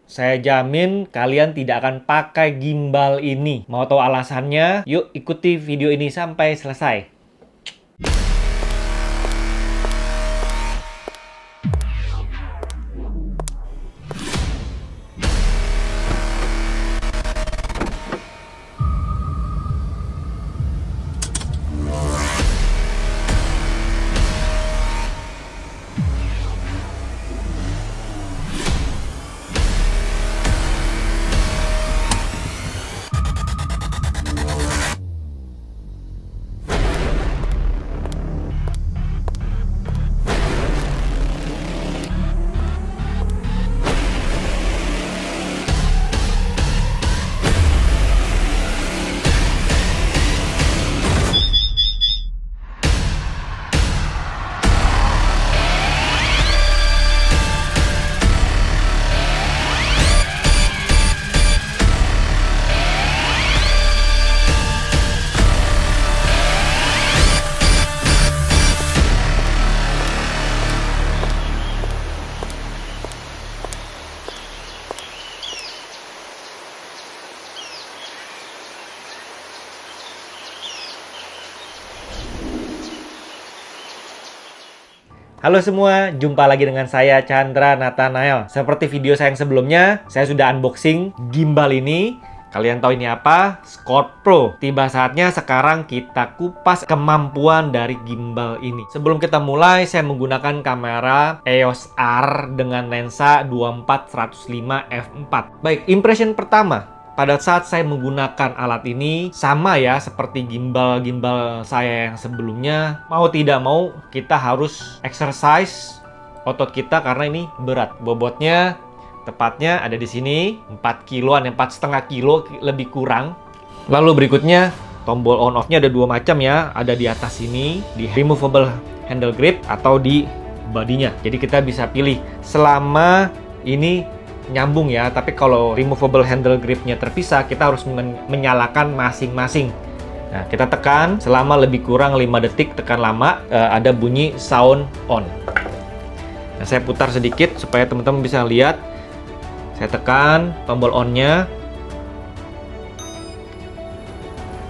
Saya jamin kalian tidak akan pakai gimbal ini. Mau tahu alasannya? Yuk ikuti video ini sampai selesai. Halo semua, jumpa lagi dengan saya Chandra Nathanael. Seperti video saya yang sebelumnya, saya sudah unboxing gimbal ini. Kalian tahu ini apa? Scorp Pro. Tiba saatnya sekarang kita kupas kemampuan dari gimbal ini. Sebelum kita mulai, saya menggunakan kamera EOS R dengan lensa 24-105 f4. Baik, impression pertama. Pada saat saya menggunakan alat ini, sama ya seperti gimbal-gimbal saya yang sebelumnya. Mau tidak mau, kita harus exercise otot kita karena ini berat. Bobotnya tepatnya ada di sini, 4 kiloan, 4,5 kilo lebih kurang. Lalu berikutnya, tombol on off-nya ada dua macam ya. Ada di atas sini, di removable handle grip atau di bodinya. Jadi kita bisa pilih selama ini nyambung ya, tapi kalau removable handle gripnya terpisah, kita harus menyalakan masing-masing. Nah, kita tekan selama lebih kurang 5 detik, tekan lama, ada bunyi sound on. Nah, saya putar sedikit supaya teman-teman bisa lihat. Saya tekan tombol on-nya.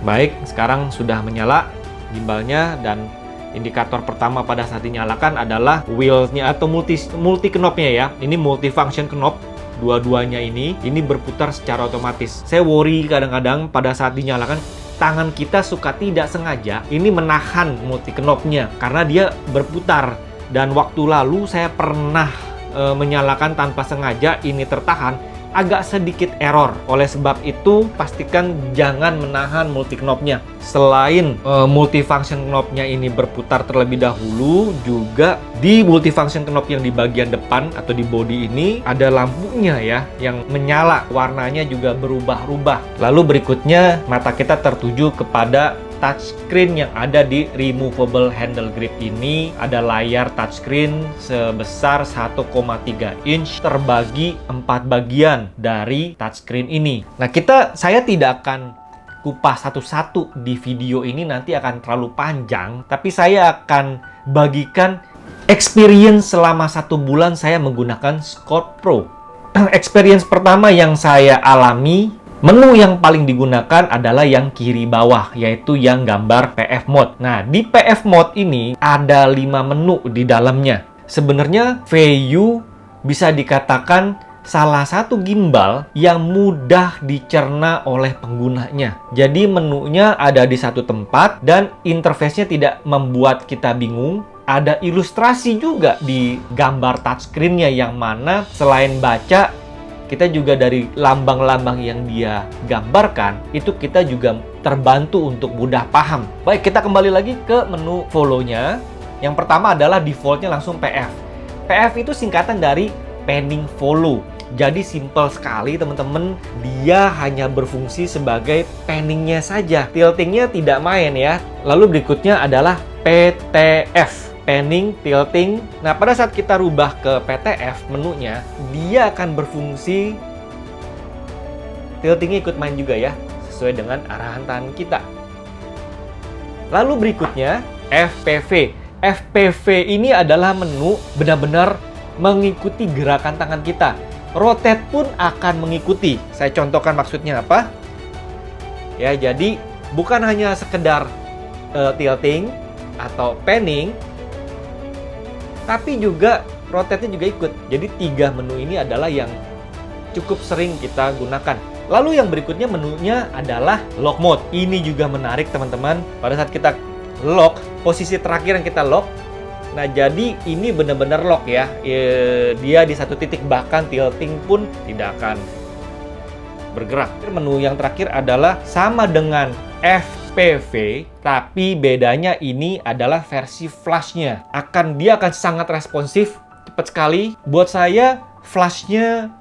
Baik, sekarang sudah menyala gimbalnya, dan indikator pertama pada saat dinyalakan adalah wheels-nya atau multi knob-nya ya. Ini multifunction knob. Dua-duanya ini berputar secara otomatis. Saya worry kadang-kadang pada saat dinyalakan, tangan kita suka tidak sengaja ini menahan multi knob-nya karena dia berputar. Dan waktu lalu saya pernah menyalakan tanpa sengaja, ini tertahan, agak sedikit error. Oleh sebab itu, pastikan jangan menahan multi knob-nya. Selain multifunction knob-nya ini berputar terlebih dahulu, juga di multifunction knob yang di bagian depan atau di body ini ada lampunya ya, yang menyala, warnanya juga berubah-ubah. Lalu berikutnya, mata kita tertuju kepada touchscreen yang ada di removable handle grip ini. Ada layar touchscreen sebesar 1,3 inch terbagi 4 bagian dari touchscreen ini. Nah, saya tidak akan kupas satu-satu di video ini, nanti akan terlalu panjang, tapi saya akan bagikan experience selama 1 bulan saya menggunakan Scorp Pro. Experience pertama yang saya alami, menu yang paling digunakan adalah yang kiri bawah, yaitu yang gambar PF Mode. Nah, di PF Mode ini ada 5 menu di dalamnya. Sebenarnya VU bisa dikatakan salah satu gimbal yang mudah dicerna oleh penggunanya. Jadi menunya ada di satu tempat dan interface-nya tidak membuat kita bingung. Ada ilustrasi juga di gambar touchscreen-nya, yang mana selain baca, kita juga dari lambang-lambang yang dia gambarkan, itu kita juga terbantu untuk mudah paham. Baik, kita kembali lagi ke menu follow-nya. Yang pertama adalah default-nya langsung PF. PF itu singkatan dari panning follow. Jadi simple sekali teman-teman, dia hanya berfungsi sebagai panningnya saja. Tiltingnya tidak main ya. Lalu berikutnya adalah PTF. Panning, tilting. Nah, pada saat kita rubah ke PTF menunya, dia akan berfungsi, tiltingnya ikut main juga ya, sesuai dengan arahan tangan kita. Lalu berikutnya FPV. FPV ini adalah menu benar-benar mengikuti gerakan tangan kita. rotate pun akan mengikuti. Saya contohkan maksudnya apa? Ya, jadi bukan hanya sekedar tilting atau panning, tapi juga rotate-nya juga ikut. Jadi 3 menu ini adalah yang cukup sering kita gunakan. Lalu yang berikutnya menunya adalah lock mode. Ini juga menarik teman-teman. Pada saat kita lock, posisi terakhir yang kita lock, nah jadi ini benar-benar lock ya. Dia di satu titik, bahkan tilting pun tidak akan bergerak. Menu yang terakhir adalah sama dengan FPV, tapi bedanya ini adalah versi flashnya. Dia akan sangat responsif, cepat sekali. Buat saya, flashnya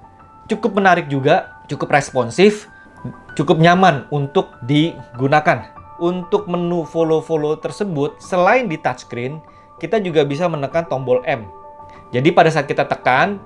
cukup menarik juga, cukup responsif, cukup nyaman untuk digunakan. Untuk menu follow-follow tersebut, selain di touchscreen, kita juga bisa menekan tombol M. Jadi pada saat kita tekan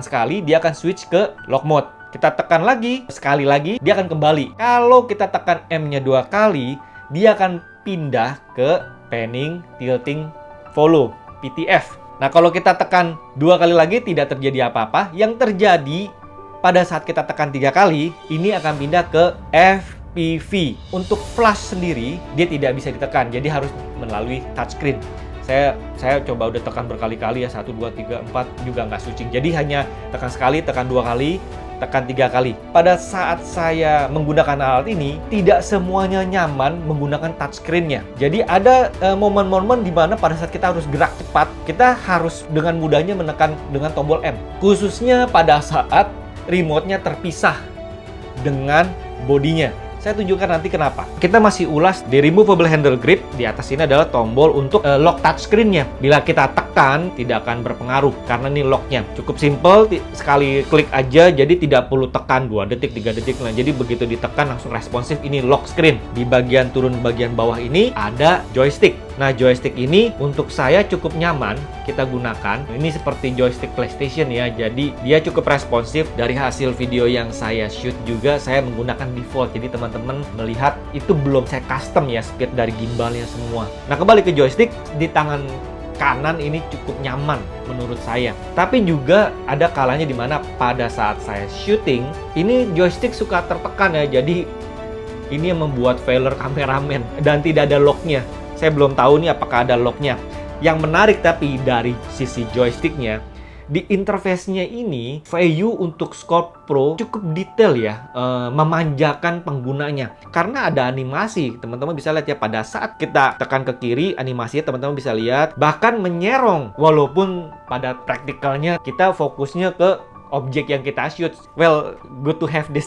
sekali, dia akan switch ke lock mode. Kita tekan lagi, sekali lagi, dia akan kembali. Kalau kita tekan M-nya 2 kali, dia akan pindah ke panning, tilting, follow, PTF. Nah, kalau kita tekan 2 kali lagi, tidak terjadi apa-apa. Yang terjadi pada saat kita tekan 3 kali, ini akan pindah ke FPV. Untuk flash sendiri, dia tidak bisa ditekan, jadi harus melalui touchscreen. Saya coba udah tekan berkali-kali ya, 1, 2, 3, 4 juga nggak switching. Jadi hanya tekan sekali, tekan 2 kali, tekan 3 kali. Pada saat saya menggunakan alat ini, tidak semuanya nyaman menggunakan touchscreen-nya. Jadi ada momen-momen di mana pada saat kita harus gerak cepat, kita harus dengan mudahnya menekan dengan tombol M. Khususnya pada saat remote-nya terpisah dengan bodinya. Saya tunjukkan nanti kenapa. Kita masih ulas di removable handle grip. Di atas ini adalah tombol untuk lock touchscreen-nya. Bila kita tekan, tidak akan berpengaruh karena ini lock-nya. Cukup simple, sekali klik aja, jadi tidak perlu tekan 2 detik, 3 detik. Nah, jadi begitu ditekan langsung responsif. Ini lock screen. Di bagian turun bagian bawah ini ada joystick. Nah, joystick ini untuk saya cukup nyaman kita gunakan. Ini seperti joystick PlayStation ya. Jadi dia cukup responsif. Dari hasil video yang saya shoot juga, saya menggunakan default. Jadi teman-teman melihat itu belum saya custom ya, speed dari gimbalnya semua. Nah, kembali ke joystick, di tangan kanan ini cukup nyaman menurut saya. Tapi juga ada kalanya di mana pada saat saya shooting, ini joystick suka tertekan ya. Jadi ini yang membuat failure kameramen dan tidak ada locknya. Saya belum tahu nih apakah ada locknya. Yang menarik tapi dari sisi joysticknya, di interface-nya ini, VU untuk Scorp Pro cukup detail ya, memanjakan penggunanya. Karena ada animasi, teman-teman bisa lihat ya, pada saat kita tekan ke kiri, animasinya teman-teman bisa lihat, bahkan menyerong. Walaupun pada praktikalnya kita fokusnya ke objek yang kita shoot. Well, good to have this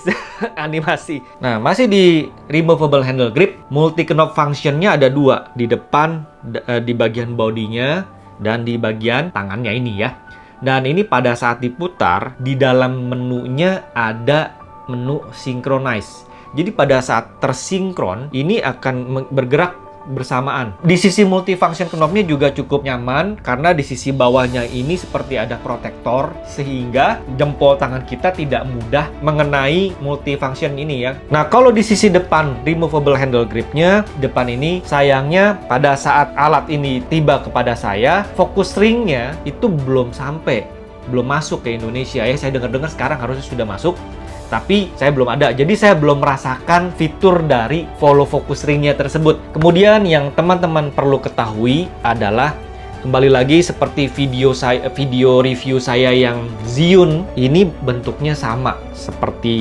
animasi. Nah, masih di removable handle grip, multi knob function-nya ada 2. Di depan, di bagian bodinya, dan di bagian tangannya ini ya. Dan ini pada saat diputar, di dalam menunya ada menu synchronize. Jadi pada saat tersinkron, ini akan bergerak bersamaan. Di sisi multifunction knobnya juga cukup nyaman, karena di sisi bawahnya ini seperti ada protektor, sehingga jempol tangan kita tidak mudah mengenai multifunction ini ya. Nah, kalau di sisi depan removable handle gripnya, depan ini sayangnya pada saat alat ini tiba kepada saya, focus ringnya itu belum masuk ke Indonesia ya. Saya dengar-dengar sekarang harusnya sudah masuk, tapi saya belum ada. Jadi saya belum merasakan fitur dari follow focus ringnya tersebut. Kemudian yang teman-teman perlu ketahui adalah, kembali lagi seperti video review saya yang Zhiyun, ini bentuknya sama seperti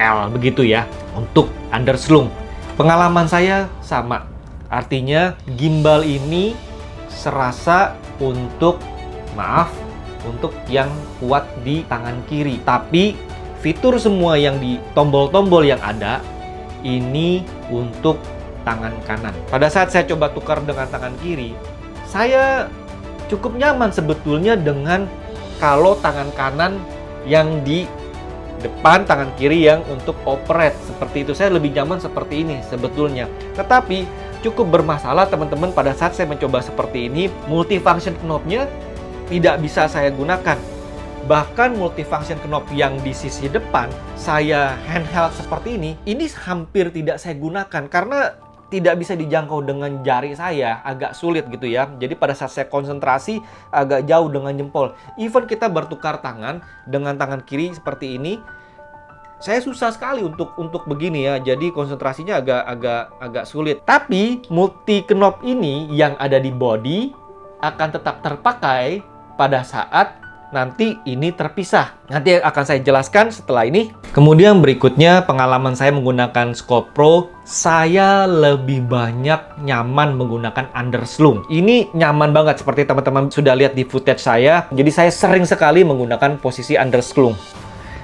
L begitu ya, untuk underslung. Pengalaman saya sama. Artinya gimbal ini serasa untuk yang kuat di tangan kiri. Tapi fitur semua yang di tombol-tombol yang ada ini untuk tangan kanan. Pada saat saya coba tukar dengan tangan kiri, saya cukup nyaman sebetulnya dengan kalau tangan kanan yang di depan, tangan kiri yang untuk operate. Seperti itu, saya lebih nyaman seperti ini sebetulnya. Tetapi cukup bermasalah teman-teman pada saat saya mencoba seperti ini, multifunction knobnya tidak bisa saya gunakan. Bahkan multifunction knob yang di sisi depan saya handheld seperti ini hampir tidak saya gunakan karena tidak bisa dijangkau dengan jari saya, agak sulit gitu ya. Jadi pada saat saya konsentrasi agak jauh dengan jempol. Even kita bertukar tangan dengan tangan kiri seperti ini, saya susah sekali untuk begini ya. Jadi konsentrasinya agak sulit. Tapi multi knob ini yang ada di body akan tetap terpakai pada saat nanti ini terpisah. Nanti akan saya jelaskan setelah ini. Kemudian berikutnya pengalaman saya menggunakan Scope Pro, saya lebih banyak nyaman menggunakan underslung. Ini nyaman banget seperti teman-teman sudah lihat di footage saya. Jadi saya sering sekali menggunakan posisi underslung.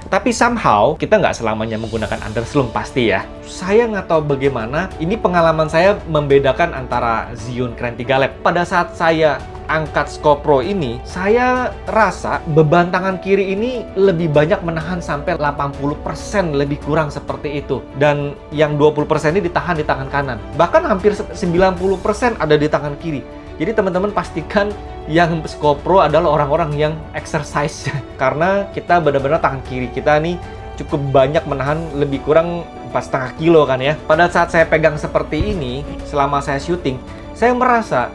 Tapi somehow kita nggak selamanya menggunakan underslung pasti ya. Saya nggak tahu bagaimana. Ini pengalaman saya membedakan antara Zhiyun Kren 3 Lab. Pada saat saya angkat Scope Pro ini, saya rasa beban tangan kiri ini lebih banyak menahan sampai 80%, lebih kurang seperti itu. Dan yang 20% ini ditahan di tangan kanan. Bahkan hampir 90% ada di tangan kiri. Jadi teman-teman pastikan yang Scope Pro adalah orang-orang yang exercise. Karena kita benar-benar tangan kiri kita nih cukup banyak menahan lebih kurang 4,5 kilo kan ya. Pada saat saya pegang seperti ini, selama saya syuting, saya merasa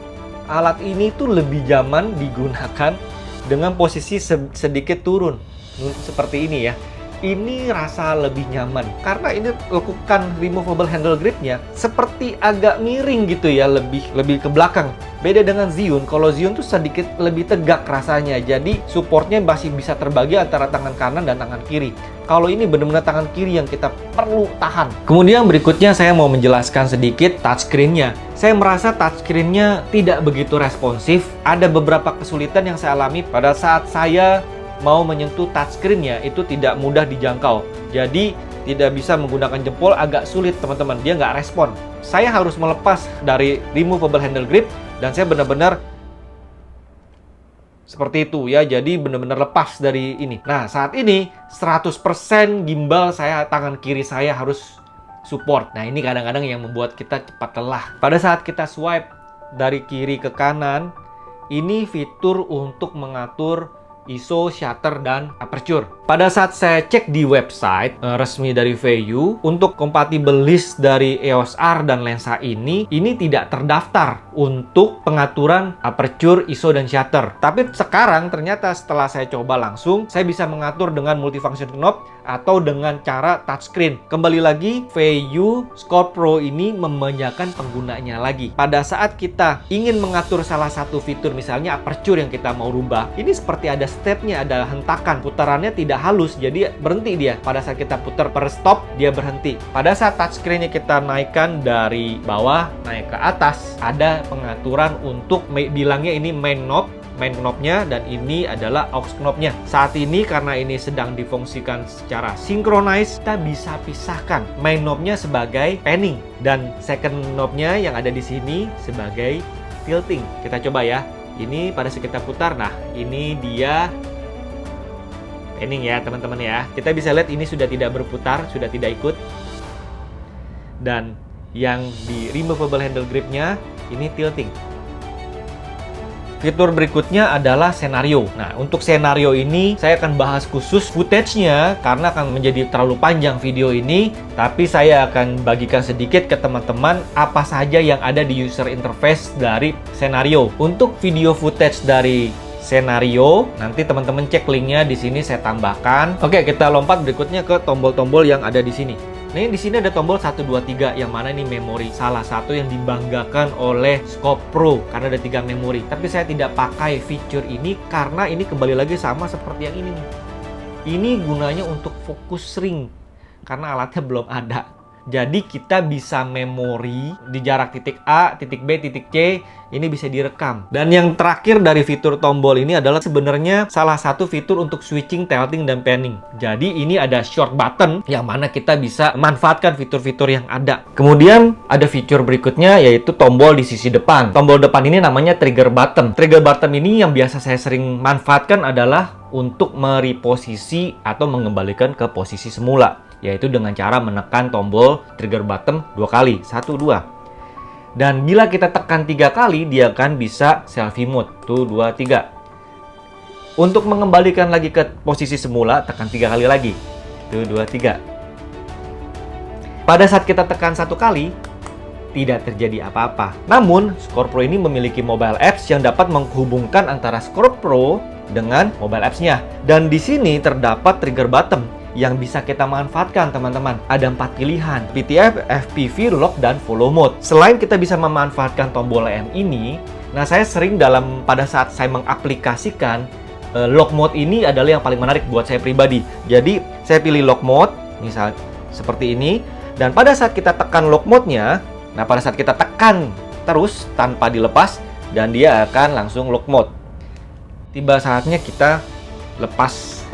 alat ini tuh lebih nyaman digunakan dengan posisi sedikit turun seperti ini ya. Ini rasa lebih nyaman karena ini lekukan removable handle gripnya seperti agak miring gitu ya, lebih ke belakang. Beda dengan Zhiyun, kalau Zhiyun tuh sedikit lebih tegak rasanya, jadi supportnya masih bisa terbagi antara tangan kanan dan tangan kiri. Kalau ini benar-benar tangan kiri yang kita perlu tahan. Kemudian berikutnya saya mau menjelaskan sedikit touchscreen-nya. Saya merasa touchscreen-nya tidak begitu responsif. Ada beberapa kesulitan yang saya alami pada saat saya mau menyentuh touchscreen-nya, itu tidak mudah dijangkau. Jadi tidak bisa menggunakan jempol, agak sulit teman-teman, dia nggak respon. Saya harus melepas dari removable handle grip dan saya benar-benar seperti itu ya, jadi benar-benar lepas dari ini. Nah saat ini 100% gimbal saya, tangan kiri saya harus support. Nah ini kadang-kadang yang membuat kita cepat lelah. Pada saat kita swipe dari kiri ke kanan, ini fitur untuk mengatur ISO, shutter, dan aperture. Pada saat saya cek di website resmi dari Feiyu, untuk compatible list dari EOS R dan lensa ini tidak terdaftar untuk pengaturan aperture, ISO, dan shutter. Tapi sekarang ternyata setelah saya coba langsung, saya bisa mengatur dengan multifunction knob atau dengan cara touchscreen. Kembali lagi, Feiyu Scope Pro ini memanjakan penggunanya lagi. Pada saat kita ingin mengatur salah satu fitur, misalnya aperture yang kita mau rubah, ini seperti ada stepnya, ada hentakan, putarannya tidak halus, jadi berhenti dia. Pada saat kita putar per stop, dia berhenti. Pada saat touchscreen-nya kita naikkan dari bawah naik ke atas, ada pengaturan untuk bilangnya ini main knob-nya, dan ini adalah aux knob-nya. Saat ini karena ini sedang difungsikan secara synchronize, kita bisa pisahkan main knob-nya sebagai panning dan second knob-nya yang ada di sini sebagai tilting. Kita coba ya. Ini pada saat kita putar, nah ini dia panning ya teman-teman ya. Kita bisa lihat ini sudah tidak berputar, sudah tidak ikut. Dan yang di removable handle gripnya ini tilting. Fitur berikutnya adalah senario. Nah, untuk senario ini saya akan bahas khusus footage-nya karena akan menjadi terlalu panjang video ini, tapi saya akan bagikan sedikit ke teman-teman apa saja yang ada di user interface dari senario. Untuk video footage dari senario, nanti teman-teman cek linknya di sini saya tambahkan. Oke, kita lompat berikutnya ke tombol-tombol yang ada di sini. Nah, di sini ada tombol 1, 2, 3 yang mana ini memori. Salah satu yang dibanggakan oleh Scope Pro karena ada 3 memori. Tapi saya tidak pakai fitur ini karena ini kembali lagi sama seperti yang ini nih. Ini gunanya untuk fokus ring karena alatnya belum ada. Jadi kita bisa memori di jarak titik A, titik B, titik C, ini bisa direkam. Dan yang terakhir dari fitur tombol ini adalah sebenarnya salah satu fitur untuk switching, tilting, dan panning. Jadi ini ada short button yang mana kita bisa manfaatkan fitur-fitur yang ada. Kemudian ada fitur berikutnya yaitu tombol di sisi depan. Tombol depan ini namanya trigger button. Trigger button ini yang biasa saya sering manfaatkan adalah untuk mereposisi atau mengembalikan ke posisi semula, yaitu dengan cara menekan tombol trigger button 2 kali, 1, 2. Dan bila kita tekan 3 kali, dia akan bisa selfie mode, 1, 2, 3. Untuk mengembalikan lagi ke posisi semula, tekan 3 kali lagi, 1, 2, 3. Pada saat kita tekan 1 kali, tidak terjadi apa-apa. Namun, Score Pro ini memiliki mobile apps yang dapat menghubungkan antara Score Pro dengan mobile apps-nya. Dan di sini terdapat trigger button yang bisa kita manfaatkan, teman-teman. Ada 4 pilihan: PTF, FPV, lock, dan follow mode. Selain kita bisa memanfaatkan tombol M ini, nah saya sering pada saat saya mengaplikasikan lock mode ini adalah yang paling menarik buat saya pribadi. Jadi, saya pilih lock mode, misal seperti ini. Dan pada saat kita tekan lock mode-nya, nah pada saat kita tekan terus tanpa dilepas, dan dia akan langsung lock mode. Tiba saatnya kita lepas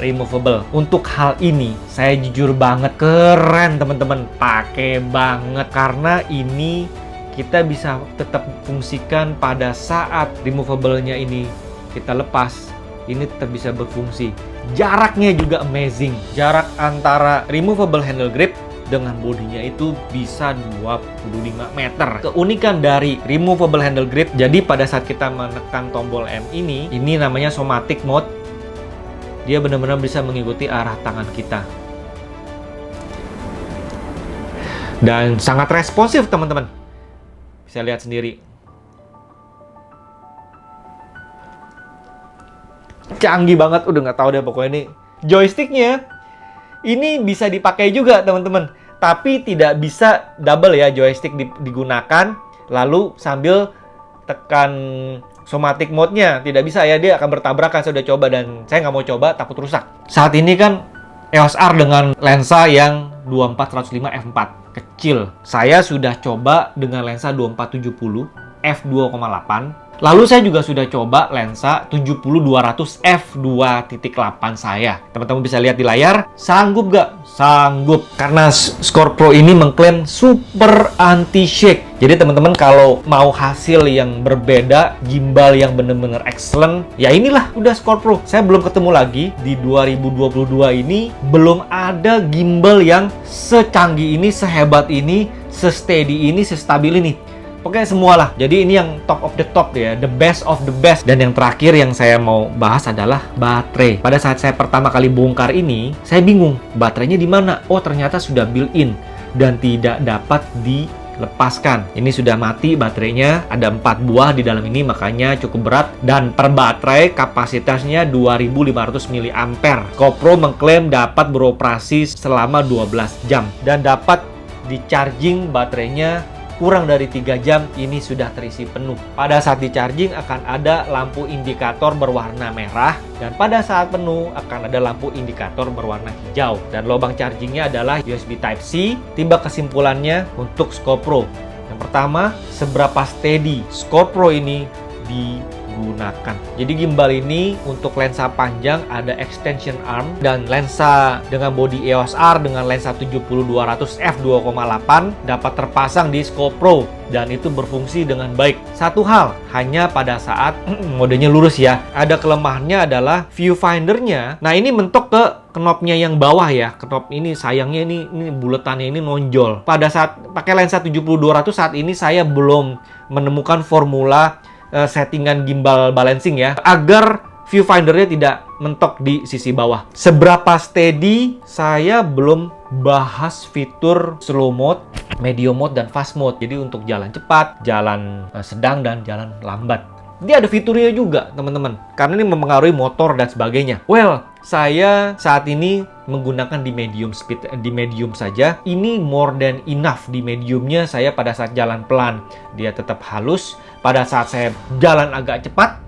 removable. Untuk hal ini, saya jujur banget keren teman-teman, pakai banget. Karena ini kita bisa tetap fungsikan pada saat removable-nya ini kita lepas, ini tetap bisa berfungsi. Jaraknya juga amazing. Jarak antara removable handle grip dengan bodinya itu bisa 25 meter. Keunikan dari removable handle grip, jadi pada saat kita menekan tombol M ini namanya somatic mode. Dia benar-benar bisa mengikuti arah tangan kita. Dan sangat responsif, teman-teman. Bisa lihat sendiri. Canggih banget, udah nggak tahu deh pokoknya ini. Joysticknya ini bisa dipakai juga teman-teman, tapi tidak bisa double ya joystick digunakan lalu sambil tekan somatic mode-nya. Tidak bisa ya, dia akan bertabrakan. Saya udah coba dan saya nggak mau coba, takut rusak. Saat ini kan EOS R dengan lensa yang 24-105 f4 kecil. Saya sudah coba dengan lensa 24-70 f2.8. Lalu saya juga sudah coba lensa 70-200 f2.8 saya. Teman-teman bisa lihat di layar, sanggup gak? Sanggup. Karena Score Pro ini mengklaim super anti-shake. Jadi teman-teman kalau mau hasil yang berbeda, gimbal yang benar-benar excellent, ya inilah udah Score Pro. Saya belum ketemu lagi di 2022 ini, belum ada gimbal yang secanggih ini, sehebat ini, se-steady ini, se-stabil ini. Pokoknya semualah. Jadi ini yang top of the top ya, the best of the best. Dan yang terakhir yang saya mau bahas adalah baterai. Pada saat saya pertama kali bongkar ini, saya bingung baterainya di mana. Oh, ternyata sudah built-in dan tidak dapat dilepaskan. Ini sudah mati baterainya, ada 4 buah di dalam ini, makanya cukup berat. Dan per baterai kapasitasnya 2500 mAh. GoPro mengklaim dapat beroperasi selama 12 jam dan dapat di-charging baterainya kurang dari 3 jam ini sudah terisi penuh. Pada saat di-charging akan ada lampu indikator berwarna merah, dan pada saat penuh akan ada lampu indikator berwarna hijau. Dan lubang chargingnya adalah USB Type-C. Tiba kesimpulannya untuk Score Pro. Yang pertama, seberapa steady Score Pro ini digunakan. Jadi gimbal ini untuk lensa panjang ada extension arm, dan lensa dengan bodi EOS R dengan lensa 70-200 f2.8 dapat terpasang di Score Pro dan itu berfungsi dengan baik. Satu hal, hanya pada saat modenya lurus ya. Ada kelemahannya adalah viewfindernya. Nah, ini mentok ke knopnya yang bawah ya. Knop ini sayangnya ini buletannya ini nonjol. Pada saat pakai lensa 70-200 saat ini saya belum menemukan formula settingan gimbal balancing ya, agar viewfindernya tidak mentok di sisi bawah. Seberapa steady saya belum bahas fitur slow mode, medium mode, dan fast mode. Jadi untuk jalan cepat, jalan sedang, dan jalan lambat. Dia ada fiturnya juga teman-teman, karena ini mempengaruhi motor dan sebagainya. Well, saya saat ini menggunakan di medium speed, di medium saja. Ini more than enough. Di mediumnya saya pada saat jalan pelan dia tetap halus, pada saat saya jalan agak cepat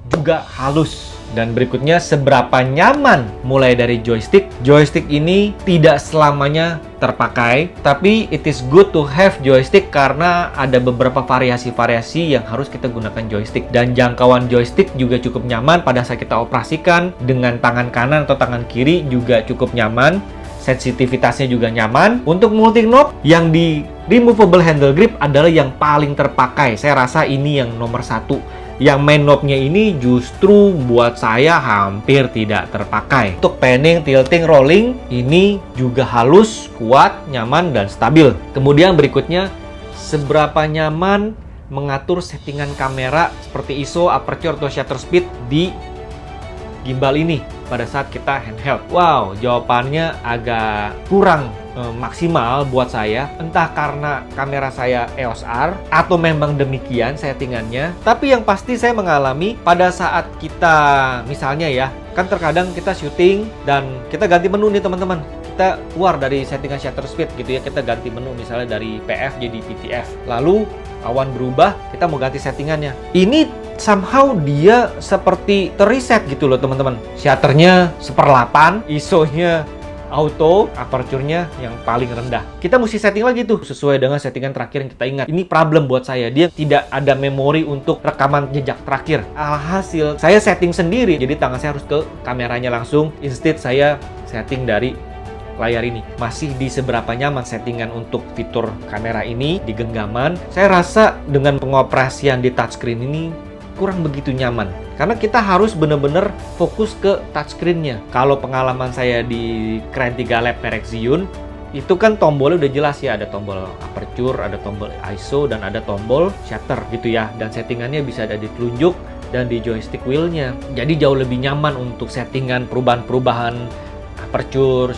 juga halus. Dan berikutnya, seberapa nyaman mulai dari joystick. Joystick ini tidak selamanya terpakai, tapi it is good to have joystick karena ada beberapa variasi-variasi yang harus kita gunakan joystick. Dan jangkauan joystick juga cukup nyaman pada saat kita operasikan dengan tangan kanan atau tangan kiri juga cukup nyaman. Sensitivitasnya juga nyaman. Untuk multi knob yang di removable handle grip adalah yang paling terpakai. Saya rasa ini yang nomor 1. Yang main knobnya ini justru buat saya hampir tidak terpakai. Untuk panning, tilting, rolling ini juga halus, kuat, nyaman, dan stabil. Kemudian berikutnya, seberapa nyaman mengatur settingan kamera seperti ISO, aperture, atau shutter speed di gimbal ini pada saat kita handheld? Wow, jawabannya agak kurang maksimal buat saya. Entah karena kamera saya EOS R atau memang demikian settingannya. Tapi yang pasti saya mengalami pada saat kita misalnya ya, kan terkadang kita syuting dan kita ganti menu nih teman-teman. Kita keluar dari settingan shutter speed gitu ya, kita ganti menu misalnya dari PF jadi PTF. Lalu awan berubah, kita mau ganti settingannya. Ini somehow dia seperti terreset gitu loh teman-teman. Shutternya 1/8, ISO-nya auto, aperture-nya yang paling rendah. Kita mesti setting lagi tuh sesuai dengan settingan terakhir yang kita ingat. Ini problem buat saya, dia tidak ada memori untuk rekaman jejak terakhir. Alhasil saya setting sendiri, jadi tangan saya harus ke kameranya langsung. Instead saya setting dari layar ini. Masih di seberapa nyaman settingan untuk fitur kamera ini di genggaman. Saya rasa dengan pengoperasian di touchscreen ini kurang begitu nyaman. Karena kita harus benar-benar fokus ke touchscreen-nya. Kalau pengalaman saya di Kren 3 Lab merek Zhiyun, itu kan tombolnya udah jelas ya. Ada tombol aperture, ada tombol ISO, dan ada tombol shutter gitu ya. Dan settingannya bisa ada di telunjuk dan di joystick wheel-nya. Jadi jauh lebih nyaman untuk settingan perubahan-perubahan aperture,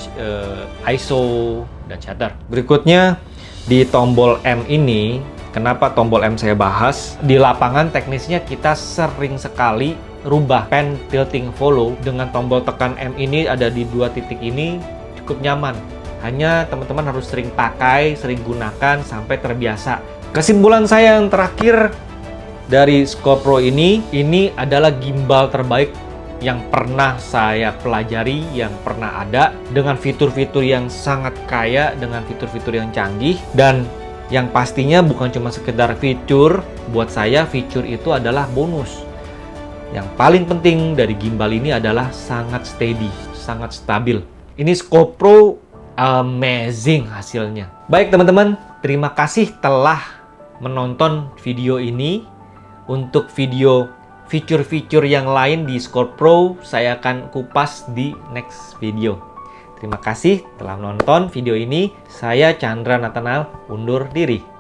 ISO, dan shutter. Berikutnya di tombol M ini, kenapa tombol M saya bahas? Di lapangan teknisnya kita sering sekali rubah pen tilting follow. Dengan tombol tekan M ini ada di 2 titik ini cukup nyaman. Hanya teman-teman harus sering pakai, sering gunakan sampai terbiasa. Kesimpulan saya yang terakhir dari Scope Pro ini adalah gimbal terbaik yang pernah saya pelajari, yang pernah ada, dengan fitur-fitur yang sangat kaya, dengan fitur-fitur yang canggih, dan yang pastinya bukan cuma sekedar fitur. Buat saya fitur itu adalah bonus. Yang paling penting dari gimbal ini adalah sangat steady, sangat stabil. Ini Scope Pro amazing hasilnya. Baik teman-teman, terima kasih telah menonton video ini. Untuk video fitur-fitur yang lain di Scope Pro saya akan kupas di next video. Terima kasih telah menonton video ini. Saya Chandra Nathanael undur diri.